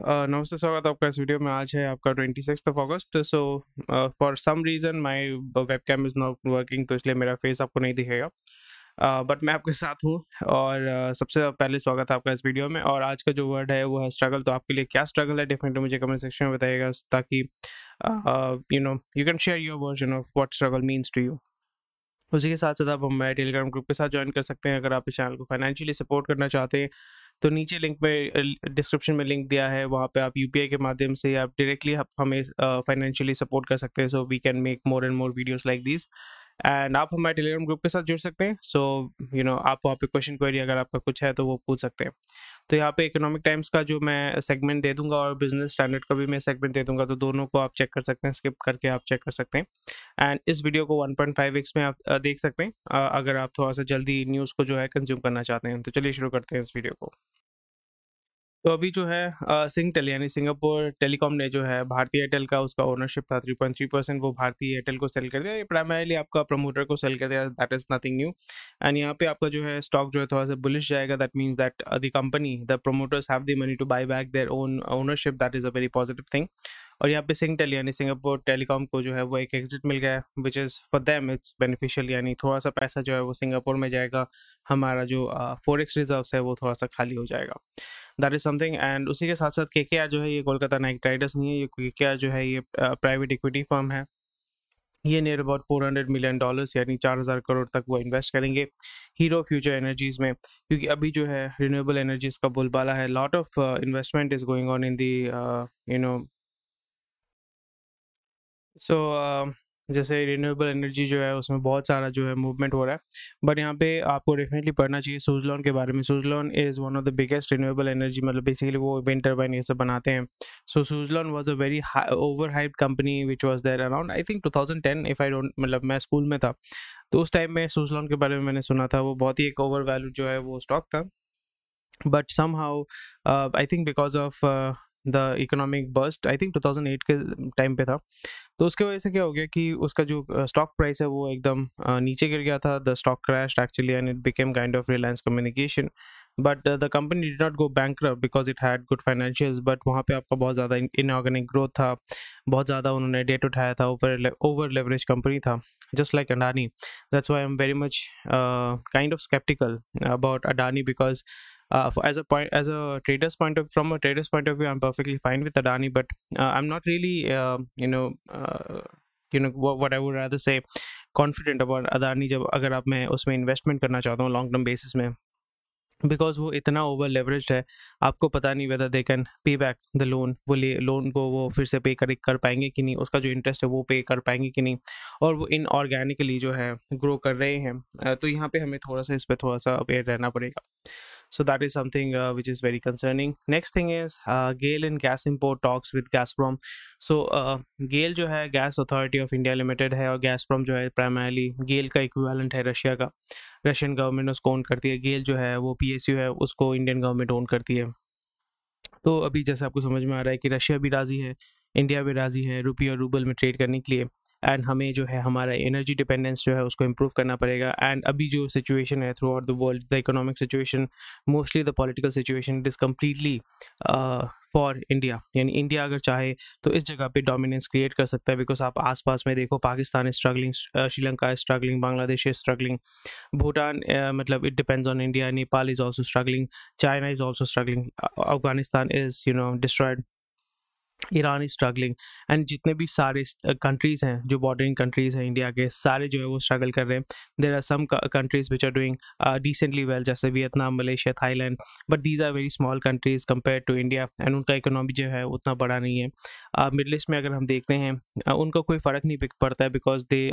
नमस्ते, स्वागत है आपका इस वीडियो में। आज है आपका 26 अगस्त। For some reason my webcam is not working, तो इसलिए मेरा फेस आपको नहीं दिखेगा। बट मैं आपके साथ हूँ और सबसे पहले स्वागत है आपका इस वीडियो में। और आज का जो वर्ड है वो है स्ट्रगल। तो आपके लिए क्या स्ट्रगल है, डेफिनेटली मुझे कमेंट सेक्शन में बताइएगा, ताकि you can share your version of what struggle means to you. उसी के साथ साथ आप हमारे टेलीग्राम ग्रुप के साथ ज्वाइन कर सकते हैं। अगर आप इस चैनल को फाइनेंशियली सपोर्ट करना चाहते हैं तो नीचे लिंक में डिस्क्रिप्शन में लिंक दिया है, वहाँ पे आप यूपीआई के माध्यम से या डायरेक्टली आप हमें फाइनेंशियली सपोर्ट कर सकते हैं, so we can make more and more videos like this. And आप हमारे टेलीग्राम ग्रुप के साथ जुड़ सकते हैं। सो आप वहाँ पे क्वेश्चन क्वेरी अगर आपका कुछ है तो वो पूछ सकते हैं। तो यहाँ पे इकोनॉमिक टाइम्स का जो मैं सेगमेंट दे दूंगा और बिजनेस स्टैंडर्ड का भी मैं सेगमेंट दे दूंगा, तो दोनों को आप चेक कर सकते हैं, स्किप करके आप चेक कर सकते हैं। एंड इस वीडियो को 1.5x में आप देख सकते हैं अगर आप थोड़ा सा जल्दी न्यूज़ को जो है कंज्यूम करना चाहते हैं। तो चलिए शुरू करते हैं इस वीडियो को। तो अभी जो है सिंगटेल यानी सिंगापुर टेलीकॉम ने जो है भारतीय एयरटेल का उसका ओनरशिप था 3.3%, वो भारतीय एयरटेल को सेल कर दिया। ये प्राइमरीली आपका प्रमोटर को सेल कर दिया, that is nothing new. And यहाँ पे आपका जो है स्टॉक जो है थोड़ा सा बुलिश जाएगा। That means that the company the promoters have the money to buy back their own ownership, that is a very positive thing. और यहाँ पे सिंगटेल यानी सिंगापुर टेलीकॉम को जो है वो एक एग्जिट मिल गया है, which is for them it's beneficial, यानी थोड़ा सा पैसा जो है वो सिंगापुर में जाएगा, हमारा जो फॉरेक्स रिजर्व्स है वो थोड़ा सा खाली हो जाएगा। That is something. एंड उसी के साथ साथ केकेआर जो है ये कोलकाता नाइट राइडर्स नहीं है, ये केकेआर जो है ये प्राइवेट इक्विटी फर्म है। ये नियर अबाउट $400 मिलियन यानी 4,000 करोड़ तक वो इन्वेस्ट करेंगे हीरो फ्यूचर एनर्जीज में, क्योंकि अभी जो है रिन्यूएबल एनर्जीज का बोलबाला है। Lot of investment is going on in the you know so जैसे रिन्यूएबल एनर्जी जो है उसमें बहुत सारा जो है मूवमेंट हो रहा है। बट यहाँ पे आपको डेफिनेटली पढ़ना चाहिए सुज़लोन के बारे में। Suzlon is one of the biggest renewable energy, मतलब बेसिकली वो विंड टर्बाइन ये सब बनाते हैं। So Suzlon was a very over hyped company which was there around I think 2010, if I don't, मतलब मैं स्कूल में था तो उस टाइम में सुज़लोन के बारे में मैंने सुना था। वो बहुत ही एक ओवर वैल्यू जो है वो स्टॉक था। But somehow I think because of the economic bust, I think 2008 के टाइम पे था, तो उसके वजह से क्या हो गया कि उसका जो स्टॉक प्राइस है वो एकदम नीचे गिर गया था। The stock crash actually and it became kind of Reliance communication. But the company did not go bankrupt because it had good financials. But वहाँ पे आपका बहुत ज़्यादा इनऑर्गेनिक ग्रोथ था, बहुत ज़्यादा उन्होंने डेट उठाया था, ओवर लेवरेज कंपनी था, just like Adani. That's why I am very much kind of skeptical about Adani, because as a trader's point of from a trader's point of view, I'm perfectly fine with Adani, but I'm not really what I would rather say confident about Adani जब अगर आप मैं उसमें investment करना चाहता हूँ long term basis में, because वो इतना ओवर लेवरेज्ड है, आपको पता नहीं whether they can pay back the loan, वो लोन को वो फिर से पे कर पाएंगे कि नहीं, उसका जो इंटरेस्ट है वो पे कर पाएंगे कि नहीं, और वो इनऑर्गेनिकली जो है ग्रो कर रहे हैं। तो यहाँ पे हमें थोड़ा सा इस पर थोड़ा सा अवेयर रहना पड़ेगा। So that is something which is very concerning. Next thing is GAIL and gas import talks with Gazprom. So GAIL जो है gas authority of India limited है, और Gazprom जो है प्राइमरली GAIL का इक्विवेलेंट है रशिया का। रशियन गवर्नमेंट उसको ओन करती है। GAIL जो है वो PSU है, उसको इंडियन गवर्नमेंट ओन करती है। तो अभी जैसे आपको समझ में आ रहा है कि रशिया भी राज़ी है, इंडिया भी राज़ी है रुपये और रूबल में ट्रेड करने के लिए। एंड हमें जो है हमारा एनर्जी डिपेंडेंस जो है उसको इम्प्रूव करना पड़ेगा। एंड अभी जो सिचुएशन है through out the world, the economic situation, mostly the political situation, it is completely for India. यानी इंडिया अगर चाहे तो इस जगह पे डोमिनेंस क्रिएट कर सकता है, बिकॉज आप आसपास में देखो, Pakistan is struggling, Sri Lanka is struggling, Bangladesh is struggling, Bhutan मतलब it depends on India, Nepal is also struggling, China is also struggling, Afghanistan is destroyed, Iran is struggling. And जितने भी सारे कंट्रीज़ हैं जो बॉर्डरिंग कंट्रीज़ हैं इंडिया के, सारे जो है वो स्ट्रगल कर रहे हैं। There are some countries which are doing decently well, जैसे Vietnam, Malaysia, Thailand, but these are very small countries compare to India, and उनका इकोनॉमी जो है उतना बड़ा नहीं है। मिडल ईस्ट में अगर हम देखते हैं उनको कोई फ़र्क नहीं पड़ता है, because they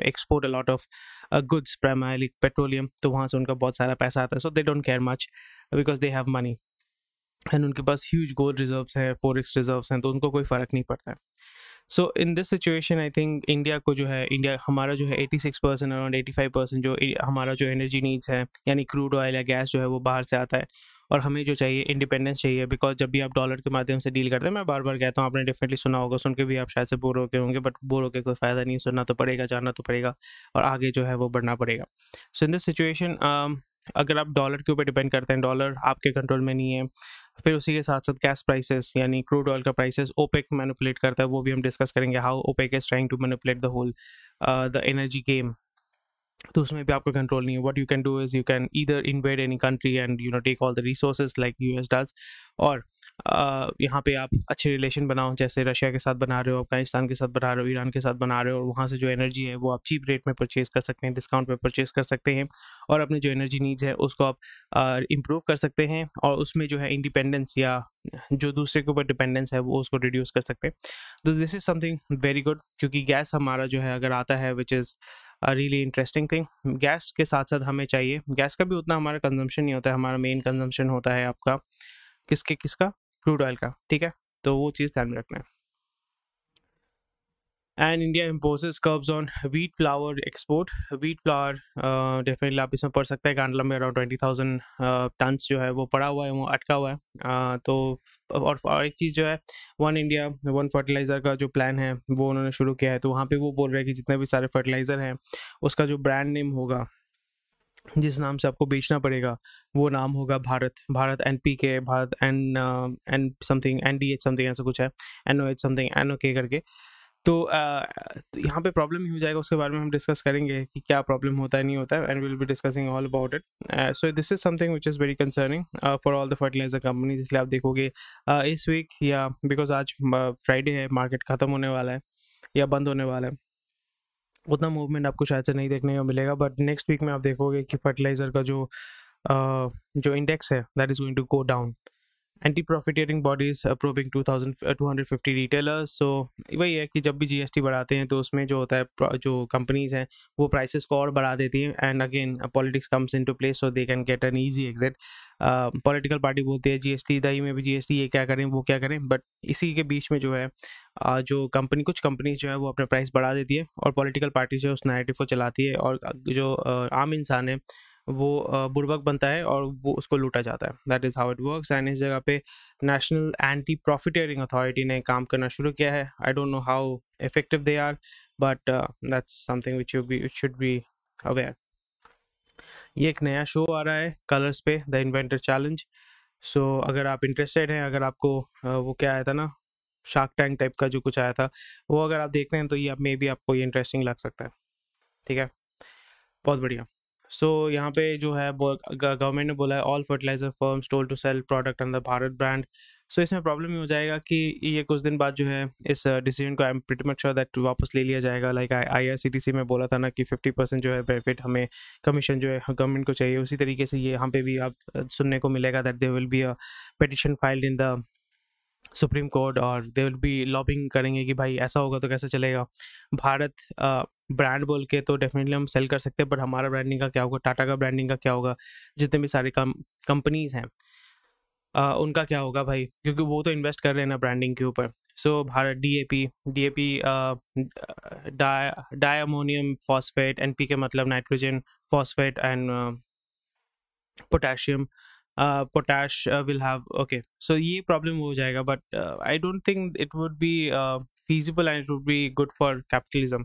export a lot of goods, primarily petroleum, तो वहाँ से उनका बहुत सारा पैसा आता है। So they don't care much because they have money, and उनके पास ह्यूज गोल्ड रिजर्व्स हैं, फॉरेक्स रिजर्व्स हैं, तो उनको कोई फ़र्क नहीं पड़ता है। So in this situation I think India को जो है, इंडिया हमारा जो है 86%, अराउंड 85% जो हमारा जो एनर्जी नीड्स है, यानी क्रूड ऑयल या गैस जो है वो बाहर से आता है, और हमें जो चाहिए इंडिपेंडेंस चाहिए। बिकॉज जब भी आप डॉलर के माध्यम से डील करते हैं, मैं बार बार कहता हूँ, आपने डेफिनेटली सुना होगा, सुन के भी आप शायद से बोर हो गए होंगे, बट बोर होकर कोई फ़ायदा नहीं, सुनना तो पड़ेगा, जानना तो पड़ेगा, और आगे जो है वो बढ़ना पड़ेगा। सो इन दिस सिचुएशन अगर आप डॉलर के ऊपर डिपेंड करते हैं, डॉलर आपके कंट्रोल में नहीं है, फिर उसी के साथ साथ गैस प्राइसेस यानी क्रूड ऑयल का प्राइसेस ओपेक मैनिपुलेट करता है, वो भी हम डिस्कस करेंगे, how OPEC is trying to manipulate the whole the energy game. तो उसमें भी आपका कंट्रोल नहीं है। What you can do is you can either invade any country and take all the resources like US does, और यहाँ पे आप अच्छे रिलेशन बनाओ, जैसे रशिया के साथ बना रहे हो, अफगानिस्तान के साथ बना रहे हो, ईरान के साथ बना रहे हो, और वहाँ से जो एनर्जी है वो आप चीप रेट में परचेज कर सकते हैं, डिस्काउंट में परचेज कर सकते हैं, और अपने जो एनर्जी नीड्स है उसको आप इम्प्रूव कर सकते हैं, और उसमें जो है इंडिपेंडेंस या जो दूसरे के ऊपर डिपेंडेंस है वो उसको रिड्यूस कर सकते हैं। तो this is something very good, क्योंकि गैस हमारा जो है अगर आता है which is really interesting thing. Gas के साथ साथ हमें चाहिए, गैस का भी उतना हमारा कंजम्पशन नहीं होता है, हमारा मेन कंजम्पशन होता है आपका किसका, क्रूड ऑयल का, ठीक है, तो वो चीज़ ध्यान में रखना है। And India imposes curbs on wheat flour export. Wheat flour definitely आप इसमें पढ़ सकते हैं, कांडला में अराउंड 20,000 टन्स जो है वो पड़ा हुआ है, वो अटका हुआ है। तो और एक चीज़ जो है, वन इंडिया वन फर्टिलाइज़र का जो प्लान है वो उन्होंने शुरू किया है, तो वहाँ पे वो बोल रहे हैं कि जितने भी सारे फर्टिलाइज़र हैं उसका जो ब्रांड नेम होगा, जिस नाम से आपको बेचना पड़ेगा, वो नाम होगा Bharat, Bharat NPK, Bharat N something NDH something ऐसा कुछ है, NOH समथिंग NOK करके। तो यहाँ पे प्रॉब्लम ही हो जाएगा, उसके बारे में हम डिस्कस करेंगे कि क्या प्रॉब्लम होता है नहीं होता है, and will be discussing all about it. So this is something which is very concerning for all the fertiliser companies. इसलिए आप देखोगे इस वीक, या बिकॉज आज फ्राइडे है, मार्केट ख़त्म होने वाला है या बंद होने वाला है, उतना मूवमेंट आपको शायद से नहीं देखने को मिलेगा, बट नेक्स्ट वीक में आप देखोगे कि फर्टिलाइज़र का जो इंडेक्स है that is going to go down. Antiprofiteering bodies probing 250 retailers. So वही है कि जब भी जीएसटी बढ़ाते हैं तो उसमें जो होता है, जो कंपनीज हैं वो प्राइसेस को और बढ़ा देती हैं, and again politics comes into place so they can get an easy exit. Political party बोलती है जीएसटी, दही में भी जीएसटी, ये क्या करें वो क्या करें, बट इसी के बीच में जो है जो कुछ कंपनी जो है वो अपना प्राइस बढ़ा देती है, और पॉलिटिकल पार्टी जो है उस नैरेटिव को चलाती है, और जो आम इंसान है वो बुर्बक बनता है और वो उसको लूटा जाता है। That is how it works. And इस जगह पे नेशनल एंटी प्रॉफिटियरिंग अथॉरिटी ने काम करना शुरू किया है। I don't know how effective they are, but that's something which should be aware. ये एक नया शो आ रहा है कलर्स पे, द इन्वेंटर चैलेंज। सो अगर आप इंटरेस्टेड हैं, अगर आपको वो क्या आया था ना, शार्क टैंक टाइप का जो कुछ आया था, वो अगर आप देखते हैं तो ये मे बी आपको ये इंटरेस्टिंग लग सकता है, ठीक है, बहुत बढ़िया। सो यहाँ पे जो है गवर्नमेंट ने बोला है all fertilizer firms told to sell product under Bharat brand. So इसमें प्रॉब्लम ये हो जाएगा कि ये कुछ दिन बाद जो है इस डिसीजन को आई am pretty much sure that वापस ले लिया जाएगा। लाइक IRCTC में बोला था ना कि 50% जो है बेनिफिट हमें कमीशन जो है गवर्नमेंट को चाहिए, उसी तरीके से ये यहाँ पे भी आप सुनने को मिलेगा that there will be a petition filed in the Supreme Court, और दे विल बी लॉबिंग करेंगे कि भाई ऐसा होगा तो कैसे चलेगा। भारत ब्रांड बोल के तो डेफिनेटली हम सेल कर सकते हैं, बट हमारा ब्रांडिंग का क्या होगा, टाटा का ब्रांडिंग का क्या होगा, जितने भी सारे कंपनीज हैं उनका क्या होगा भाई, क्योंकि वो तो इन्वेस्ट कर रहे हैं ना ब्रांडिंग के ऊपर। So Bharat DAP diammonium phosphate, NPK मतलब nitrogen phosphate, and potassium potash will have, okay, so ये प्रॉब्लम हो जाएगा, but I don't think it would be feasible and it would be good for capitalism,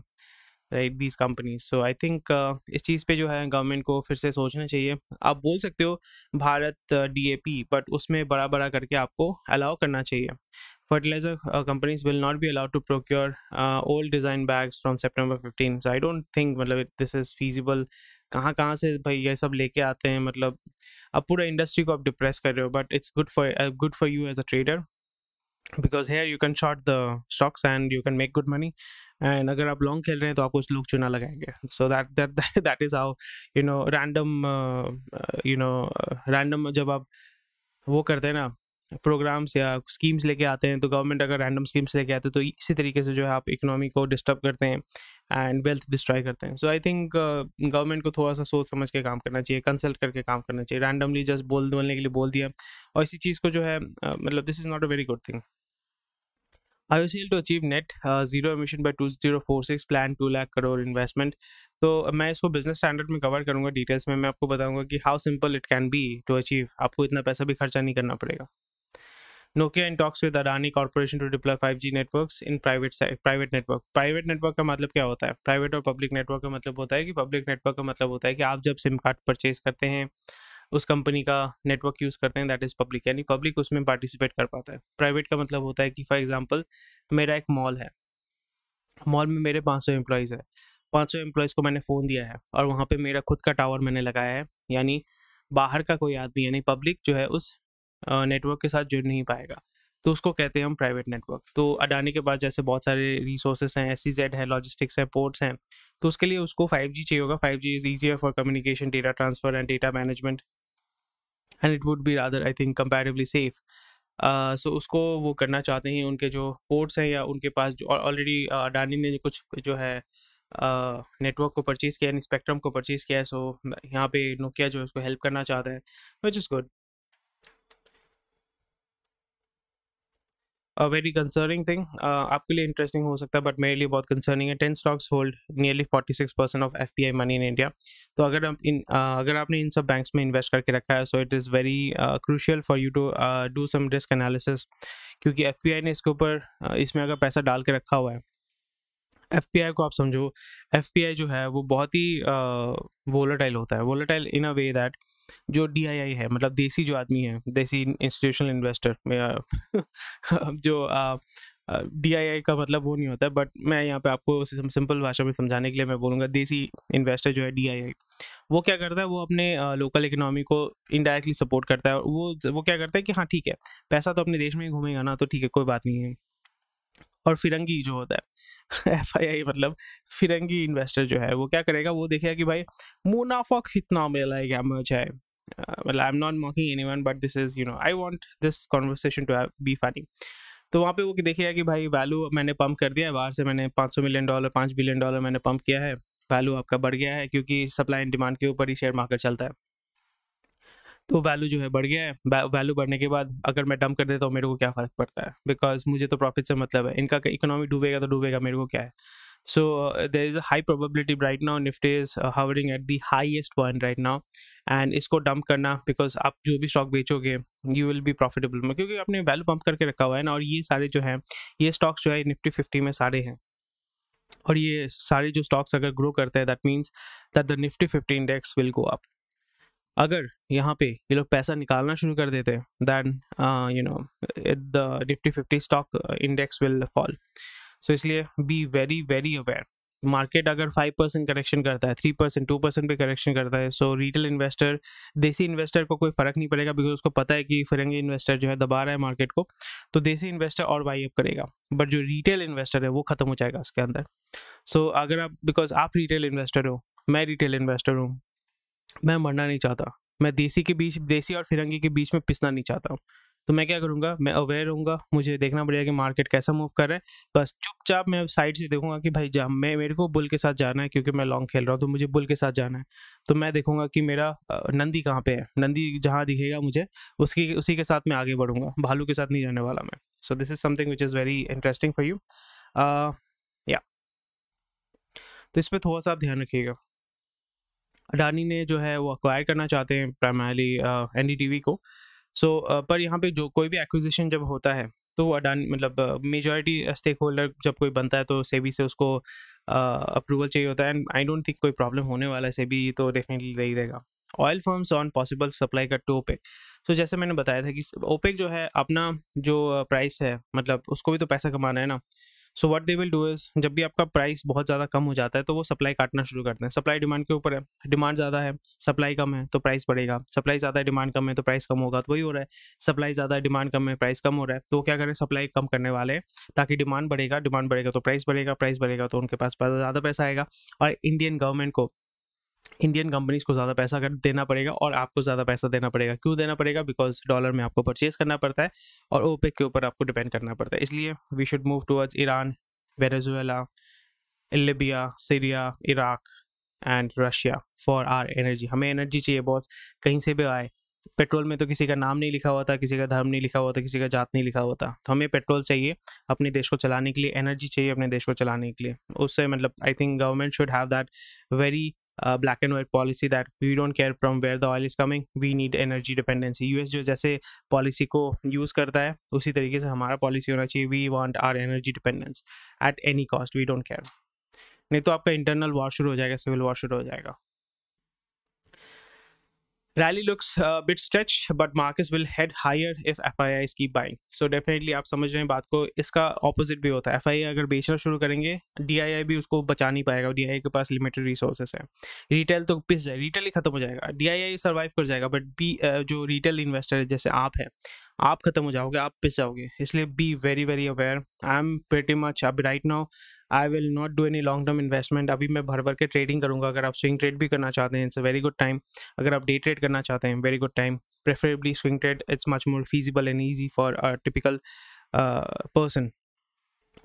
right, these companies. So I think इस चीज़ पे जो है government को फिर से सोचना चाहिए। आप बोल सकते हो भारत DAP, बट उसमें बड़ा करके आपको अलाउ करना चाहिए। Fertiliser companies will not be allowed to procure old design bags from September 15। So I don't think मतलब दिस इज़ फीजिबल। कहाँ से भाई ये सब लेके आते हैं, मतलब अब पूरा इंडस्ट्री को आप डिप्रेस कर रहे हो, but it's good for you as a trader, because here you can short the stocks and you can make good money, and अगर आप लॉन्ग खेल रहे हैं तो आपको लोग चुना लगाएंगे। So that is how random जब आप वो करते हैं ना प्रोग्राम्स या स्कीम्स लेके आते हैं, तो गवर्नमेंट अगर रैंडम स्कीम्स लेके आते हैं तो इसी तरीके से जो है आप इकोनॉमी को डिस्टर्ब करते हैं एंड वेल्थ डिस्ट्रॉय करते हैं। सो आई थिंक गवर्नमेंट को थोड़ा सा सोच समझ के काम करना चाहिए, कंसल्ट करके काम करना चाहिए। रैंडमली जस्ट बोलने के लिए बोल दिया, और इसी चीज़ को जो है मतलब this is not a very good thing. IOCL to achieve net zero emission by 2046 plan 2 lakh crore investment. तो मैं इसको बिजनेस स्टैंडर्ड में कवर करूँगा डिटेल्स में। मैं आपको बताऊँगा कि how simple it can be to achieve, आपको इतना पैसा भी खर्चा नहीं करना पड़ेगा। Nokia in talks with Adani Corporation to deploy 5G networks in private network। Private network का मतलब क्या होता है? प्राइवेट और पब्लिक नेटवर्क का मतलब होता है कि पब्लिक नेटवर्क का मतलब होता है कि आप जब सिम कार्ड परचेज करते हैं उस कंपनी का नेटवर्क यूज़ करते हैं, दैट इज़ पब्लिक, यानी पब्लिक उसमें पार्टिसिपेट कर पाता है। प्राइवेट का मतलब होता है कि फॉर एग्जांपल मेरा एक मॉल है, मॉल में मेरे 500 एम्प्लॉयज़ है, 500 एम्प्लॉयज़ को मैंने फ़ोन दिया है और वहाँ पे मेरा खुद का टावर मैंने लगाया है, यानी बाहर का कोई आदमी यानी पब्लिक जो है उस नेटवर्क के साथ जुड़ नहीं पाएगा, तो उसको कहते हैं हम प्राइवेट नेटवर्क। तो अडानी के पास जैसे बहुत सारे रिसोर्सेज हैं, SEZ है, लॉजिस्टिक्स है, पोर्ट्स हैं, तो उसके लिए उसको 5G चाहिए होगा। 5G is easier for communication, data transfer and data management, and it would be rather I think comparably safe. So उसको वो करना चाहते हैं, उनके जो पोर्ट्स हैं या उनके पास जो ऑलरेडी अडानी ने जो कुछ जो है नेटवर्क को परचेज़ किया है, स्पेक्ट्रम को परचेज़ किया है, सो यहाँ पे नोकिया जो है उसको हेल्प करना चाहता है, which is good. A very concerning thing, आपके लिए इंटरेस्टिंग हो सकता है बट मेरे लिए बहुत कंसर्निंग है। 10 stocks hold nearly 46% of FPI money in India. तो अगर आपने इन सब बैंक्स में इन्वेस्ट करके रखा है, so it is very crucial for you to do some risk analysis, क्योंकि FPI ने इसके ऊपर इसमें अगर पैसा डाल के रखा हुआ है, FPI को आप समझो, FPI जो है वो बहुत ही वोलेटाइल होता है, volatile in a way that जो DII है, मतलब देसी जो आदमी है, देसी इंस्टीट्यूशनल इन्वेस्टर में जो DII का मतलब वो नहीं होता है, बट मैं यहाँ पे आपको सिंपल भाषा में समझाने के लिए मैं बोलूँगा, देसी इन्वेस्टर जो है DII, वो क्या करता है, वो अपने लोकल इकोनॉमी को इनडायरेक्टली सपोर्ट करता है। और वो क्या करता है कि हाँ ठीक है, पैसा तो अपने देश में ही घूमेगा ना, तो ठीक है, कोई बात नहीं है। और फिरंगी जो होता है FII मतलब फिरंगी इन्वेस्टर जो है, वो क्या करेगा, वो देखेगा कि भाई मुनाफा कितना मिला है, क्या मच है। मतलब I am not mocking anyone, but this is I want this conversation to be funny. तो वहाँ पे वो देखेगा कि भाई वैल्यू मैंने पंप कर दिया है, बाहर से मैंने $500 मिलियन, $5 बिलियन मैंने पंप किया है, वैल्यू आपका बढ़ गया है, क्योंकि सप्लाई एंड डिमांड के ऊपर ही शेयर मार्केट चलता है। तो वैल्यू जो है बढ़ गया है, वैल्यू बढ़ने के बाद अगर मैं डंप कर देता हूँ, मेरे को क्या फ़र्क पड़ता है, बिकॉज मुझे तो प्रॉफिट से मतलब है, इनका इकोनॉमी डूबेगा तो डूबेगा, मेरे को क्या है। So there is a high probability right now, Nifty is hovering at the highest point right now, and इसको डंप करना, बिकॉज आप जो भी स्टॉक बेचोगे यू विल बी प्रॉफिटेबल, क्योंकि आपने वैल्यू पंप करके रखा हुआ है ना। और ये सारे जो हैं, ये स्टॉक्स जो है निफ्टी 50 में सारे हैं, और ये सारे जो स्टॉक्स अगर ग्रो करते हैं, that means that the Nifty 50 index will go up. अगर यहाँ पे ये लोग पैसा निकालना शुरू कर देते हैं, then the Nifty 50 stock index will fall. So इसलिए be very very aware. Market अगर 5% करेक्शन करता है, 3%, 2% पे करेक्शन करता है, सो रिटेल इन्वेस्टर, देसी इन्वेस्टर को कोई फर्क नहीं पड़ेगा, बिकॉज उसको पता है कि फिरंगी इन्वेस्टर जो है दबा रहा है मार्केट को, तो देसी इन्वेस्टर और बाई अप करेगा, बट जो रिटेल इन्वेस्टर है वो खत्म हो जाएगा उसके अंदर। सो अगर आप, बिकॉज आप रिटेल इन्वेस्टर हो, मैं रिटेल इन्वेस्टर हूँ, मैं मरना नहीं चाहता, मैं देसी और फिरंगी के बीच में पिसना नहीं चाहता हूँ। तो मैं क्या करूँगा, मैं अवेयर रहूँगा, मुझे देखना पड़ेगा कि मार्केट कैसा मूव कर रहा है, बस चुपचाप मैं साइड से देखूंगा कि भाई जब मेरे को बुल के साथ जाना है, क्योंकि मैं लॉन्ग खेल रहा हूँ, तो मुझे बुल के साथ जाना है, तो मैं देखूंगा कि मेरा नंदी कहाँ पे है, नंदी जहाँ दिखेगा मुझे उसी के साथ मैं आगे बढ़ूंगा, भालू के साथ नहीं जाने वाला मैं। सो this is something which is very interesting for you, या तो इस पर थोड़ा सा आप ध्यान रखिएगा। अडानी ने जो है वो अक्वायर करना चाहते हैं प्राइमरली NDTV को। सो पर यहाँ पे जो कोई भी एक्विजिशन जब होता है, तो अडानी मतलब मेजॉरिटी स्टेक होल्डर जब कोई बनता है, तो सेबी से उसको अप्रूवल चाहिए होता है, एंड आई डोंट थिंक कोई प्रॉब्लम होने वाला है, सेबी तो डेफिनेटली दे ही देगा। Oil firms on possible supply cut to OPEC. तो जैसे मैंने बताया था कि ओपेक जो है अपना जो प्राइस है, मतलब उसको भी तो पैसा कमाना है ना। So what they will do is, जब भी आपका प्राइस बहुत ज़्यादा कम हो जाता है, तो वो सप्लाई काटना शुरू करते हैं। सप्लाई डिमांड के ऊपर है, डिमांड ज़्यादा है, सप्लाई कम है, तो प्राइस बढ़ेगा, सप्लाई ज़्यादा है, डिमांड कम है, तो प्राइस कम होगा, तो वही हो रहा है, सप्लाई ज़्यादा है, डिमांड कम है, प्राइस कम हो रहा है, तो वो क्या करें, सप्लाई कम करने वाले हैं, ताकि डिमांड बढ़ेगा तो प्राइस बढ़ेगा, प्राइस बढ़ेगा तो उनके पास ज़्यादा पैसा आएगा, और इंडियन गवर्नमेंट को, इंडियन कंपनीज को ज़्यादा पैसा देना पड़ेगा, और आपको ज़्यादा पैसा देना पड़ेगा। क्यों देना पड़ेगा, बिकॉज डॉलर में आपको परचेज करना पड़ता है, और ओपेक के ऊपर आपको डिपेंड करना पड़ता है। इसलिए we should move towards Iran, Venezuela, Libya, Syria, Iraq and Russia for our energy. हमें एनर्जी चाहिए बॉस, कहीं से भी आए। पेट्रोल में तो किसी का नाम नहीं लिखा हुआ था, किसी का धर्म नहीं लिखा हुआ था, किसी का जात नहीं लिखा हुआ था, तो हमें पेट्रोल चाहिए अपने देश को चलाने के लिए, एनर्जी चाहिए अपने देश को चलाने के लिए। उससे मतलब I think government should have that very black and white policy that we don't care from where the oil is coming, we need energy dependency। US जो जैसे पॉलिसी को यूज़ करता है, उसी तरीके से हमारा पॉलिसी होना चाहिए, we want our energy dependence at any cost, we don't care। नहीं तो आपका इंटरनल वॉर शुरू हो जाएगा, सिविल वॉर शुरू हो जाएगा। Rally looks a bit stretched, but markets will head higher if FIIs keep buying. So definitely आप समझ रहे हैं बात को, इसका ऑपोजिट भी होता है। FII अगर बेचना शुरू करेंगे, DII भी उसको बचा नहीं पाएगा, DII के पास लिमिटेड रिसोर्सेस है। रिटेल तो पिस जाए, रिटेल ही खत्म हो जाएगा, DII सर्वाइव कर जाएगा, बट जो रिटेल इन्वेस्टर है जैसे आप हैं, आप खत्म हो जाओगे, आप पिस जाओगे। इसलिए be very very aware. I am pretty much अब right now I will not do any long term investment. अभी मैं भर भर के ट्रेडिंग करूंगा। अगर आप स्विंग ट्रेड भी करना चाहते हैं, it's a very good time. अगर आप डे ट्रेड करना चाहते हैं, very good time. Preferably swing trade, it's much more feasible and easy for a typical person.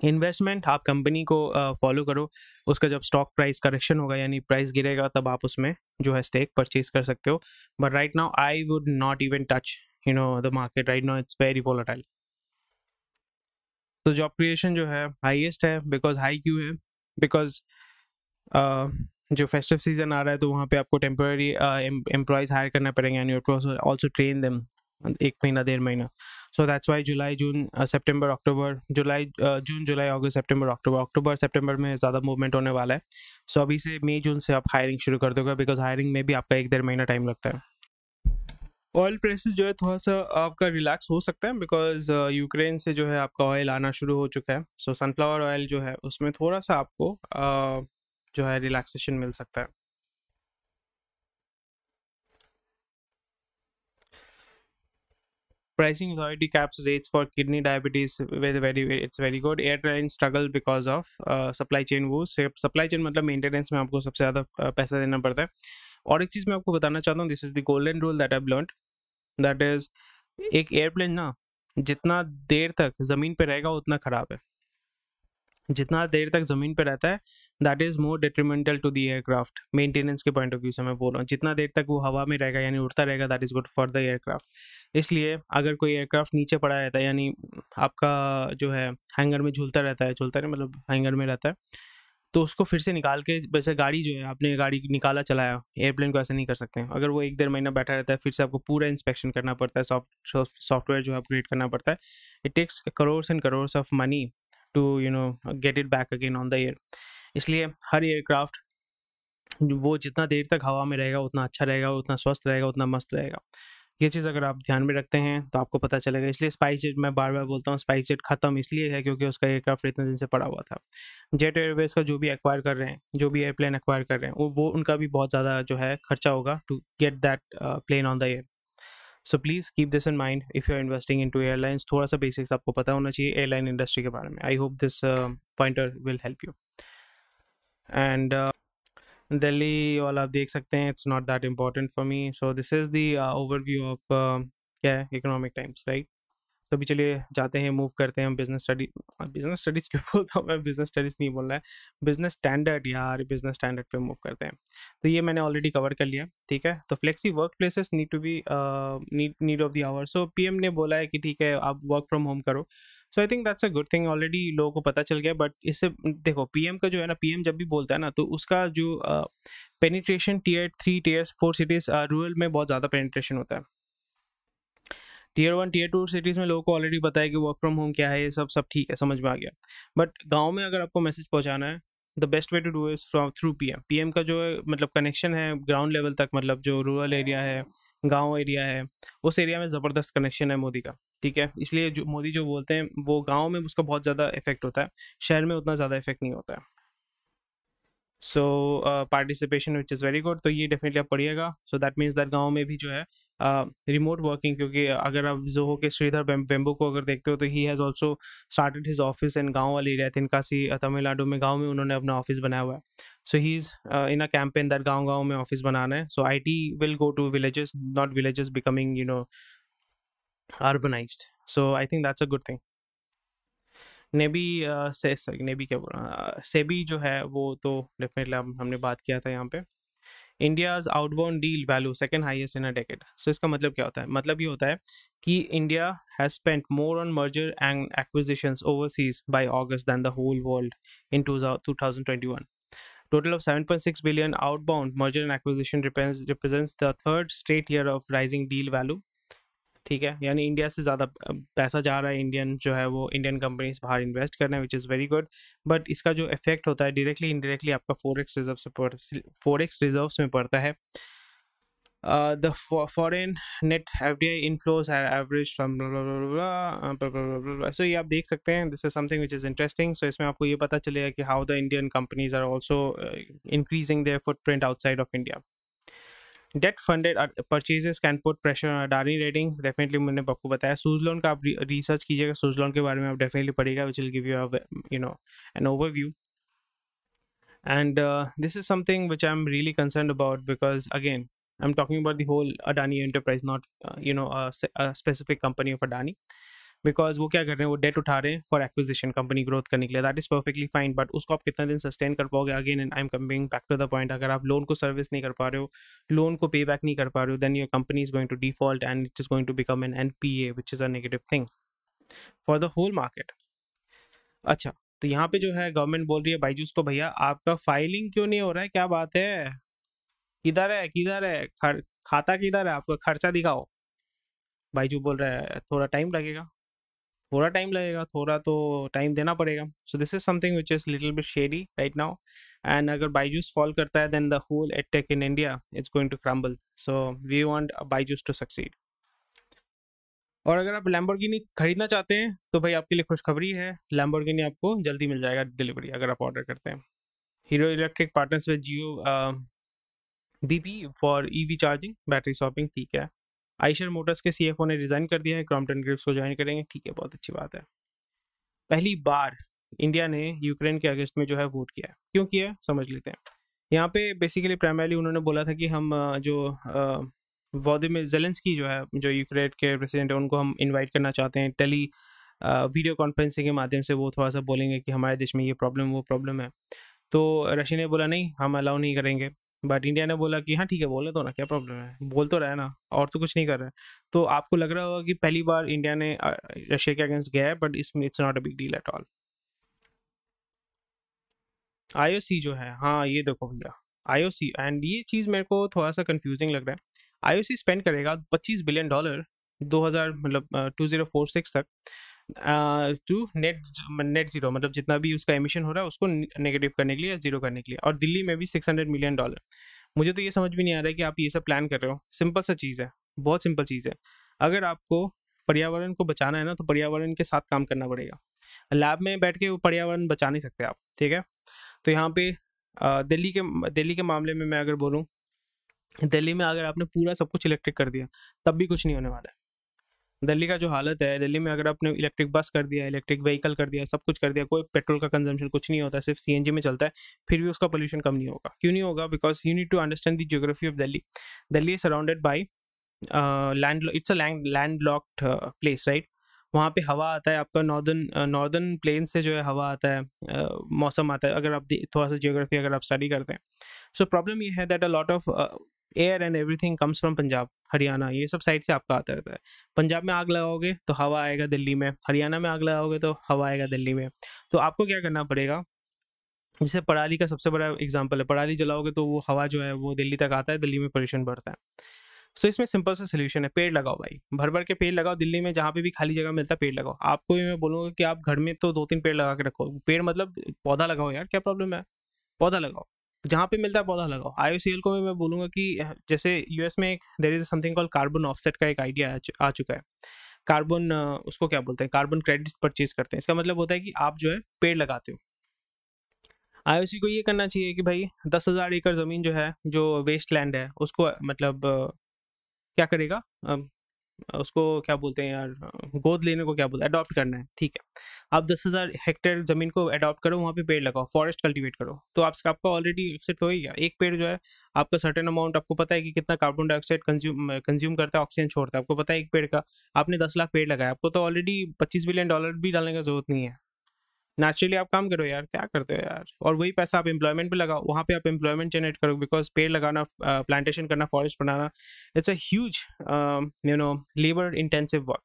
Investment, आप कंपनी को फॉलो करो, उसका जब स्टॉक प्राइस करेक्शन होगा यानी प्राइस गिरेगा, तब आप उसमें जो है स्टेक परचेज कर सकते हो। But right now I would not even touch the market right now, it's very volatile. तो जॉब क्रिएशन जो है हाईएस्ट है। बिकॉज हाई क्यों है? बिकॉज जो फेस्टिव सीजन आ रहा है, तो वहाँ पे आपको टेम्पररी एम्प्लॉयज़ हायर करना पड़ेंगे and you have to also train them 1 महीना 1.5 महीना। सो दैट्स वाई जुलाई जून सितंबर अक्टूबर, जून जुलाई अगस्त सितंबर अक्टूबर सितंबर में ज़्यादा मूवमेंट होने वाला है। सो अभी से मई जून से आप हायरिंग शुरू कर दोगे, बिकॉज हायरिंग में भी आपका 1-1.5 महीना टाइम लगता है। ऑयल प्राइसेस जो है थोड़ा सा आपका रिलैक्स हो सकता है, बिकॉज यूक्रेन से जो है आपका ऑयल आना शुरू हो चुका है। सो सनफ्लावर ऑयल जो है उसमें थोड़ा सा आपको जो है रिलैक्सेशन मिल सकता है। Pricing authority caps rates for kidney diabetes it's very good. Airline struggle because of supply chain woes. Supply chain मतलब मेंटेनेंस में आपको सबसे ज़्यादा पैसा देना पड़ता है। और एक चीज़ मैं आपको बताना चाहता हूँ, this is the golden rule that I have learned, that is एक एयरप्लेन ना जितना देर तक ज़मीन पे रहेगा उतना ख़राब है। जितना देर तक ज़मीन पे रहता है, that is more detrimental to the aircraft. Maintenance के पॉइंट ऑफ व्यू से मैं बोल रहा हूँ, जितना देर तक वो हवा में रहेगा यानी उड़ता रहेगा, that is good for the aircraft. इसलिए अगर कोई एयरक्राफ्ट नीचे पड़ा रहता है, यानी आपका जो है हैंगर में झूलता रहता है, झूलता नहीं मतलब हैंगर में रहता है, तो उसको फिर से निकाल के, वैसे गाड़ी जो है आपने गाड़ी निकाला चलाया, एयरप्लेन को ऐसे नहीं कर सकते हैं। अगर वो 1-1.5 महीना बैठा रहता है, फिर से आपको पूरा इंस्पेक्शन करना पड़ता है, सॉफ्टवेयर जो है अपग्रेड करना पड़ता है। It takes crores and crores of money to get it back again on the air. इसलिए हर एयरक्राफ्ट वो जितना देर तक हवा में रहेगा उतना अच्छा रहेगा, उतना स्वस्थ रहेगा, उतना मस्त रहेगा। ये चीज़ अगर आप ध्यान में रखते हैं तो आपको पता चलेगा। इसलिए स्पाइस जेट, मैं बार बार बोलता हूँ, स्पाइस जेट ख़त्म इसलिए है क्योंकि उसका एयरक्राफ्ट इतने दिन से पड़ा हुआ था। जेट एयरवेज का जो भी एक्वायर कर रहे हैं, जो भी एयरप्लेन एक्वायर कर रहे हैं, वो उनका भी बहुत ज़्यादा जो है खर्चा होगा to get that plane on the air. So please keep this in mind if you are investing into airlines. थोड़ा सा बेसिक्स आपको पता होना चाहिए एयरलाइन इंडस्ट्री के बारे में। I hope this pointer will help you. And Delhi वाला आप देख सकते हैं, it's not that important for me. So this is the overview of क्या है इकोनॉमिक टाइम्स, राइट। तो अभी चलिए जाते हैं, मूव करते हैं हम बिजनेस स्टडीज़ क्यों बोलता हूँ मैं, बिजनेस स्टडीज़ नहीं बोलना है, बिजनेस स्टैंडर्ड यार, बिजनेस स्टैंडर्ड पे मूव करते हैं। तो ये मैंने ऑलरेडी कवर कर लिया, ठीक है। तो flexi work places need to be need of the hour. So PM ने बोला है कि ठीक है आप वर्क फ्रॉम होम करो। So I think that's a good thing, already लोगों को पता चल गया। बट इससे देखो, पीएम का जो है ना, पीएम जब भी बोलता है ना, तो उसका जो penetration tier 3 tier 4 cities rural में बहुत ज़्यादा पेनिट्रेशन होता है। टीयर 1 टीयर 2 सिटीज़ में लोगों को ऑलरेडी पता है कि वर्क फ्रॉम होम क्या है, ये सब ठीक है, समझ में आ गया। बट गांव में अगर आपको मैसेज पहुंचाना है, the best way to do is from through PM का जो है मतलब कनेक्शन है ग्राउंड लेवल तक, मतलब जो रूरल एरिया है, गांव एरिया है, उस एरिया में ज़बरदस्त कनेक्शन है मोदी का, ठीक है। इसलिए जो मोदी जो बोलते हैं वो गाँव में उसका बहुत ज़्यादा इफेक्ट होता है, शहर में उतना ज़्यादा इफेक्ट नहीं होता है। So participation which is very good. तो ये डेफिनेटली आप पढ़िएगा। सो दैट मीन्स दैट गाँव में भी जो है रिमोट वर्किंग, क्योंकि अगर आप जोहो के श्रीधर वेम्बू को अगर देखते हो, तो he has also started his office in गाँव वाली एरिया, तिनकासी तमिलनाडु में, गाँव में उन्होंने अपना ऑफिस बनाया हुआ है। So he is in a campaign that गाँव में ऑफिस बनाना है। So IT will go to villages, not villages becoming urbanized. So I think that's a good thing. नेबी क्या बोल रहा, सेबी जो है वो तो डेफिनेटली हमने बात किया था यहाँ पे। India's outbound deal value second highest in a decade. So इसका मतलब क्या होता है? मतलब ये होता है कि India has spent more on merger and acquisitions overseas by August than the whole world in 2021। Total of 7.6 billion outbound merger and acquisition represents the third straight year of rising deal value, ठीक है। यानी India से ज़्यादा पैसा जा रहा है, Indian जो है वो इंडियन कंपनीज बाहर इन्वेस्ट कर रहे हैं, विच इज़ वेरी गुड। बट इसका जो इफेक्ट होता है डायरेक्टली इनडायरेक्टली आपका फॉरेक्स रिजर्व्स में पड़ता है। The foreign net FDI inflows have averaged from blah, blah, blah, blah, blah, blah, blah, blah. So ये आप देख सकते हैं, this is something which is interesting. So इसमें आपको ये पता चलेगा कि how the Indian companies are also increasing their footprint outside of India. Debt funded purchases can put pressure on Adani ratings. Definitely मैंने आपको बताया. Suzlon का आप रिसर्च कीजिएगा, Suzlon के बारे में आप डेफिनेटली पढ़िएगा, which will give you an overview. And this is something which I'm really concerned about, because again, I'm talking about the whole Adani enterprise, not a specific company of Adani. Because वो क्या कर रहे हैं, वो date उठा रहे हैं for acquisition, company growth करने के लिए. That is perfectly fine, but उसको आप कितना दिन सस्टेन कर पाओगे? Again and I am coming back to the point, अगर आप लोन को सर्विस नहीं कर पा रहे हो, लोन को पे बैक नहीं कर पा रहे हो, then your company is going to default and it is going to become an NPA, which is a negative thing for the whole market. अच्छा, तो यहाँ पे जो है गवर्नमेंट बोल रही है बायजूस को, भैया आपका फाइलिंग क्यों नहीं हो रहा है, क्या बात है, किधर है, खाता किधर है, आपका खर्चा दिखाओ. बायजू बोल रहा है थोड़ा टाइम लगेगा, थोड़ा तो टाइम देना पड़ेगा. So this is something which is little bit shady right now. And अगर बायजूस फॉल करता है, then the whole edtech in India is going to crumble. So we want Byju's to succeed. और अगर आप लैम्बोर्गिनी खरीदना चाहते हैं तो भाई आपके लिए खुशखबरी है, लैम्बोर्गिनी आपको जल्दी मिल जाएगा डिलीवरी अगर आप ऑर्डर करते हैं. Hero electric partners with Jio BP for EV charging, battery shopping, ठीक है. आइशर मोटर्स के CFO ने रिजाइन कर दिया है, क्रॉम्पटन ग्रिव्स को ज्वाइन करेंगे, ठीक है, बहुत अच्छी बात है. पहली बार इंडिया ने यूक्रेन के अगेंस्ट में जो है वोट किया है. क्यों किया है समझ लेते हैं. यहाँ पे बेसिकली प्राइमरली उन्होंने बोला था कि हम वॉदिमिर ज़ेलेंस्की जो है, जो यूक्रेन के प्रेसिडेंट है, उनको हम इनवाइट करना चाहते हैं टेली वीडियो कॉन्फ्रेंसिंग के माध्यम से. वो थोड़ा सा बोलेंगे कि हमारे देश में ये प्रॉब्लम वो प्रॉब्लम है. तो रशिया ने बोला नहीं, हम अलाउ नहीं करेंगे. बट इंडिया ने बोला कि हाँ ठीक है, बोले तो ना, क्या प्रॉब्लम है, बोल तो रहा है ना, और तो कुछ नहीं कर रहा है. तो आपको लग रहा होगा कि पहली बार इंडिया ने रशिया के अगेंस्ट गया है, but it's not a big deal at all. IOC जो है, हाँ ये देखो भैया, IOC, एंड ये चीज़ मेरे को थोड़ा सा कंफ्यूजिंग लग रहा है. IOC स्पेंड करेगा $25 बिलियन 2000 मतलब 2046 तक टू नेट जीरो, मतलब जितना भी उसका एमिशन हो रहा है उसको नेगेटिव करने के लिए या जीरो करने के लिए. और दिल्ली में भी $600 मिलियन. मुझे तो ये समझ भी नहीं आ रहा है कि आप ये सब प्लान कर रहे हो. सिंपल सा चीज़ है, बहुत सिंपल चीज़ है. अगर आपको पर्यावरण को बचाना है ना, तो पर्यावरण के साथ काम करना पड़ेगा. लैब में बैठ के वो पर्यावरण बचा नहीं सकते आप, ठीक है. तो यहाँ पे दिल्ली के मामले में मैं अगर बोलूँ, दिल्ली में अगर आपने पूरा सब कुछ इलेक्ट्रिक कर दिया तब भी कुछ नहीं होने वाला है. दिल्ली का जो हालत है, दिल्ली में अगर आपने इलेक्ट्रिक बस कर दिया, इलेक्ट्रिक व्हीकल कर दिया, सब कुछ कर दिया, कोई पेट्रोल का कंजम्पशन कुछ नहीं होता, सिर्फ CNG में चलता है, फिर भी उसका पोल्यूशन कम नहीं होगा. क्यों नहीं होगा? Because you need to understand the geography of Delhi. Delhi is surrounded by it's a landlocked place, right. वहाँ पे हवा आता है आपका नॉर्दर्न प्लेन से जो है हवा आता है, मौसम आता है, अगर आप थोड़ा सा जियोग्राफी अगर आप स्टडी करते हैं. सो प्रॉब्लम ये है that a lot of air and everything comes from Punjab, Haryana, ये सब साइड से आपका आता रहता है. पंजाब में आग लगाओगे तो हवा आएगा दिल्ली में, हरियाणा में आग लगाओगे तो हवा आएगा दिल्ली में. तो आपको क्या करना पड़ेगा, जैसे पराली का सबसे बड़ा एग्जांपल है, पराली जलाओगे तो वो हवा जो है वो दिल्ली तक आता है, दिल्ली में पोल्यूशन बढ़ता है. सो इसमें सिंपल सा सोल्यूशन है, पेड़ लगाओ भाई, भर भर के पेड़ लगाओ. दिल्ली में जहाँ पे भी खाली जगह मिलता है पेड़ लगाओ. आपको भी मैं बोलूँगा कि आप घर में तो 2-3 पेड़ लगा के रखो. पेड़ मतलब पौधा लगाओ यार, क्या प्रॉब्लम है, पौधा लगाओ, जहाँ पे मिलता है पौधा लगाओ. IOCL को भी मैं बोलूँगा कि जैसे US में एक there is something called carbon offset का एक आइडिया आ चुका है. कार्बन उसको क्या बोलते हैं, कार्बन क्रेडिट्स परचेज करते हैं. इसका मतलब होता है कि आप जो है पेड़ लगाते हो. IOC को ये करना चाहिए कि भाई 10,000 एकड़ ज़मीन जो है, जो वेस्ट लैंड है, उसको मतलब क्या करेगा, उसको क्या बोलते हैं यार, गोद लेने को क्या बोलते हैं, अडॉप्ट करना है, ठीक है. आप 10,000 हेक्टेयर ज़मीन को अडॉप्ट करो, वहाँ पे पेड़ लगाओ, फॉरेस्ट कल्टीवेट करो, तो आपका ऑलरेडी ऑफसेट हो ही गया. एक पेड़ जो है आपका सर्टेन अमाउंट, आपको पता है कि कितना कार्बन डाइऑक्साइड कंज्यूम करता है, ऑक्सीजन छोड़ता है, आपको पता है. एक पेड़ का आपने 10 लाख पेड़ लगाया, आपको तो ऑलरेडी $25 बिलियन भी डालने का जरूरत नहीं है. नेचुरली आप काम करो यार, क्या करते हो यार, और वही पैसा आप एम्प्लॉयमेंट पे लगाओ, वहाँ पे आप एम्प्लॉयमेंट जनरेट करो. बिकॉज पेड़ लगाना, प्लांटेशन करना, forest banana, it's a huge labour intensive work.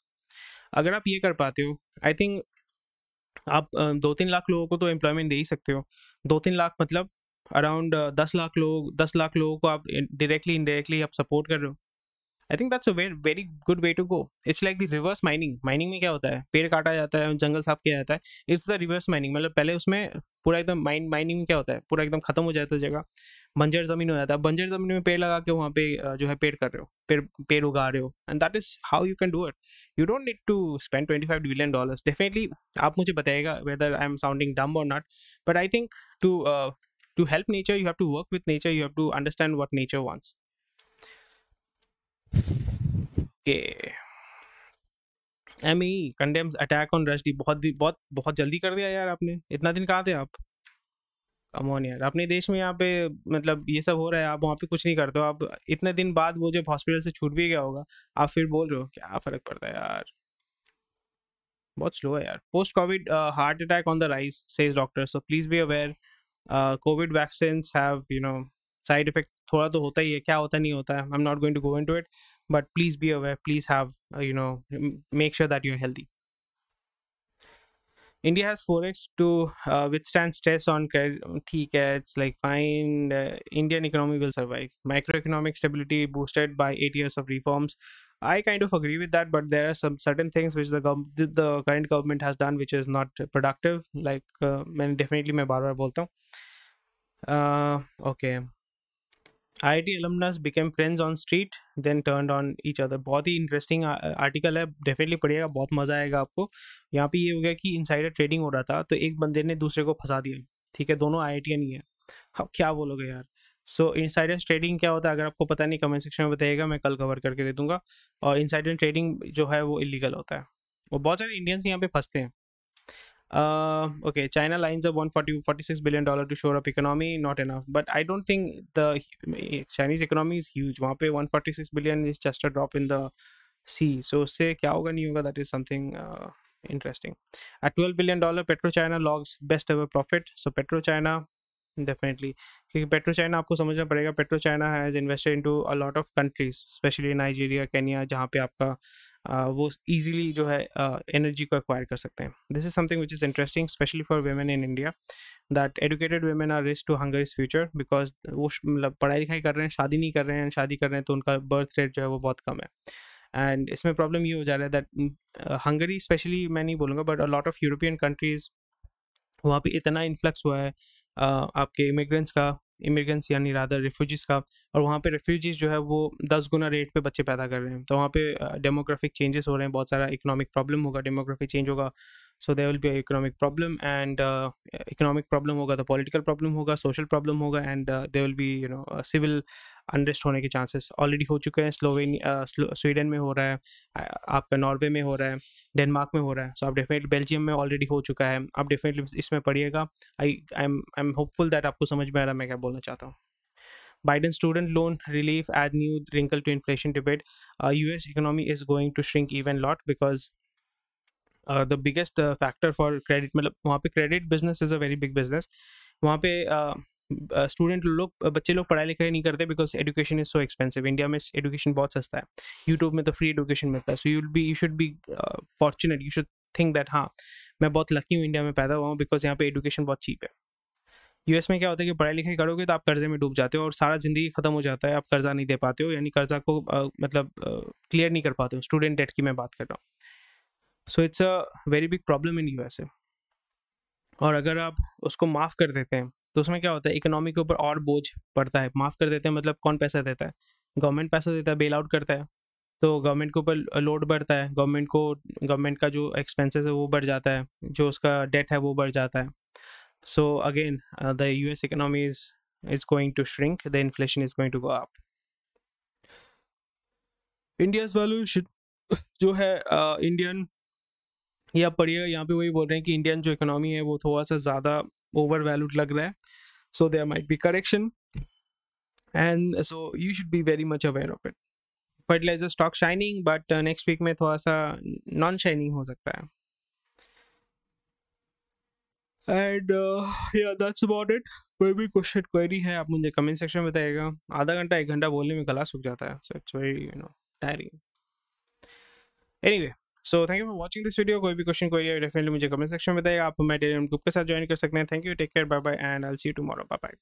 अगर आप ये कर पाते हो, आई थिंक आप 2-3 लाख लोगों को तो एम्प्लॉयमेंट दे ही सकते हो. 2-3 लाख मतलब अराउंड 10 लाख लोगों को आप डायरेक्टली इनडायरेक्टली आप सपोर्ट कर रहे हो. I think that's a very good way to go. It's like the reverse mining. Mining में क्या होता है, पेड़ काटा जाता है, जंगल साफ किया जाता है. It's the reverse mining. मतलब पहले उसमें पूरा एकदम माइनिंग में क्या होता है, पूरा एकदम खत्म हो जाता है जगह, बंजर जमीन हो जाता है. बंजर जमीन में पेड़ लगा के वहाँ पे जो है पेड़ कर रहे हो, पेड़ उगा रहे हो. And that is how you can do it. You don't need to spend $25 billion. Definitely आप मुझे बताइएगा whether I am sounding dumb और not, but I think to help nature you have to work with nature, you have to understand what nature wants. Okay. MAE condemns attack on Rushdie. बहुत जल्दी कर दिया यार आपने. इतना दिन कहाँ थे आप? कम ऑन यार, अपने देश में यहाँ पे मतलब ये सब हो रहा है, आप वहाँ पे कुछ नहीं करते हो. आप इतने दिन बाद वो जब हॉस्पिटल से छूट भी गया होगा, आप फिर बोल रहे हो, क्या फर्क पड़ता है यार. बहुत स्लो है यार. Post Covid heart attack on the rise says doctor, so please be aware. Covid vaccines have side effect थोड़ा तो होता ही है. क्या होता नहीं होता है, I am not going to go into it, but please be aware. Please have make sure that you are healthy. India has forex to withstand stress on credit. ठीक है, it's like fine. Indian economy will survive. Microeconomic stability boosted by 8 years of reforms. I kind of agree with that, but there are some certain things which the current government has done which is not productive. Like मैं definitely मैं बार-बार बोलता हूँ. Okay. IIT alumnus became friends on street, then turned on each other. बहुत ही interesting article है, definitely पढ़िएगा, बहुत मज़ा आएगा आपको. यहाँ पे ये हो गया कि इनसाइडर ट्रेडिंग हो रहा था, तो एक बंदे ने दूसरे को फंसा दिया. ठीक है, दोनों IITian ही है. अब क्या बोलोगे यार. सो इनसाइडर ट्रेडिंग क्या होता है, अगर आपको पता नहीं कमेंट सेक्शन में बताइएगा, मैं कल कवर करके दे दूंगा. और इनसाइडर ट्रेडिंग जो है वो इलीगल होता है, और बहुत सारे इंडियंस यहाँ पे फंसते हैं. Okay, China lines up $146 billion to shore up economy, not enough. But I don't think the Chinese economy is huge. वहाँ पे 146 billion is just a drop in the sea. So उससे क्या होगा नहीं होगा, that is something interesting. At $12 billion, PetroChina logs best ever profit. So PetroChina definitely, क्योंकि PetroChina आपको समझना पड़ेगा. PetroChina has invested into a lot of countries, especially Nigeria, Kenya, जहाँ पे आपका वो ईजिली जो है एनर्जी को एक्वायर कर सकते हैं. This is something which is interesting specially for women in India, that educated women are risk to hunger is future, because वो मतलब पढ़ाई लिखाई कर रहे हैं, शादी नहीं कर रहे हैं, शादी कर रहे हैं तो उनका बर्थ रेट जो है वो बहुत कम है. एंड इसमें प्रॉब्लम ये हो जा रहा है दैट हंगरी स्पेशली, मैं नहीं बोलूँगा, but a lot of European countries, वहाँ पे इतना इन्फ्लक्स हुआ है आपके इमिग्रेंट्स यानी रादर रिफ्यूजीज़ का, और वहाँ पे रिफ्यूजीज़ जो है वो 10 गुना रेट पे बच्चे पैदा कर रहे हैं. तो वहाँ पे डेमोग्राफिक चेंजेस हो रहे हैं, बहुत सारा इकोनॉमिक प्रॉब्लम होगा, डेमोग्राफिक चेंज होगा, so there will be economic problem. And economic problem होगा तो पॉलिटिकल प्रॉब्लम होगा, सोशल प्रॉब्लम होगा, and there will be civil unrest होने के चांसेस ऑलरेडी हो चुके हैं. स्वीडन में हो रहा है, आपका नॉर्वे में हो रहा है, डेनमार्क में हो रहा है. सो आप डेफिनेटली बेल्जियम में ऑलरेडी हो चुका है. आप डेफिनेटली इसमें पढ़िएगा. आई एम होपफुल दैट आपको समझ में आ रहा है मैं क्या बोलना चाहता हूँ. Biden student loan relief add new wrinkle to inflation debate. US economy is going to shrink even lot because the biggest factor for credit, मतलब वहाँ पे credit business is a very big business. वहाँ पे student बच्चे लोग पढ़ाई लिखाई नहीं करते because education is so expensive. India में एजुकेशन बहुत सस्ता है, यूट्यूब में तो फ्री एजुकेशन मिलता है. So you should be fortunate, you should think that हाँ मैं बहुत लकी हूँ इंडिया में पैदा हुआ हूँ बिकॉज यहाँ पे एजुकेशन बहुत चीप है. यूएस में क्या होता है कि पढ़ाई लिखाई करोगे तो आप कर्जे में डूब जाते हो और सारा ज़िंदगी ख़त्म हो जाता है, आप कर्जा नहीं दे पाते हो, यानी कर्जा को मतलब क्लियर नहीं कर पाते हो. स्टूडेंट डेट की मैं बात कर रहा हूँ. So it's a very big problem in USA. और अगर आप उसको माफ़ कर देते हैं तो उसमें क्या होता है, इकोनॉमी के ऊपर और बोझ पड़ता है. माफ़ कर देते हैं मतलब कौन पैसा देता है, गवर्नमेंट पैसा देता है, बेल आउट करता है, तो गवर्नमेंट के ऊपर लोड बढ़ता है, गवर्नमेंट का जो एक्सपेंसेस है वो बढ़ जाता है, जो उसका डेट है वो बढ़ जाता है. So again, the US economy is going to shrink. The inflation is going to go up. India's valuation जो है इंडियन, ये आप पढ़िएगा, यहाँ पे वही बोल रहे हैं कि इंडियन जो इकोनॉमी है वो थोड़ा सा ज़्यादा ओवर वैल्यूड लग रहा है. So there might be correction, and so you should be very much aware of it. Fertilizer stock shining, but next week में थोड़ा सा नॉन शाइनिंग हो सकता है. एंड या दैट्स अबाउट इट. कोई भी क्वेश्चन क्वेरी है आप मुझे कमेंट सेक्शन में बताइएगा. आधा घंटा 1 घंटा बोलने में गला सूख जाता है, so it's very tiring. Anyway, so thank you for watching this video. कोई भी क्वेश्चन क्वेरी है डेफिनेटली मुझे कमेंट सेक्शन में बताइएगा. आप मेरे ग्रुप के साथ ज्वाइन कर सकते हैं. Thank you, take care, bye bye, and I will see you tomorrow. Bye bye.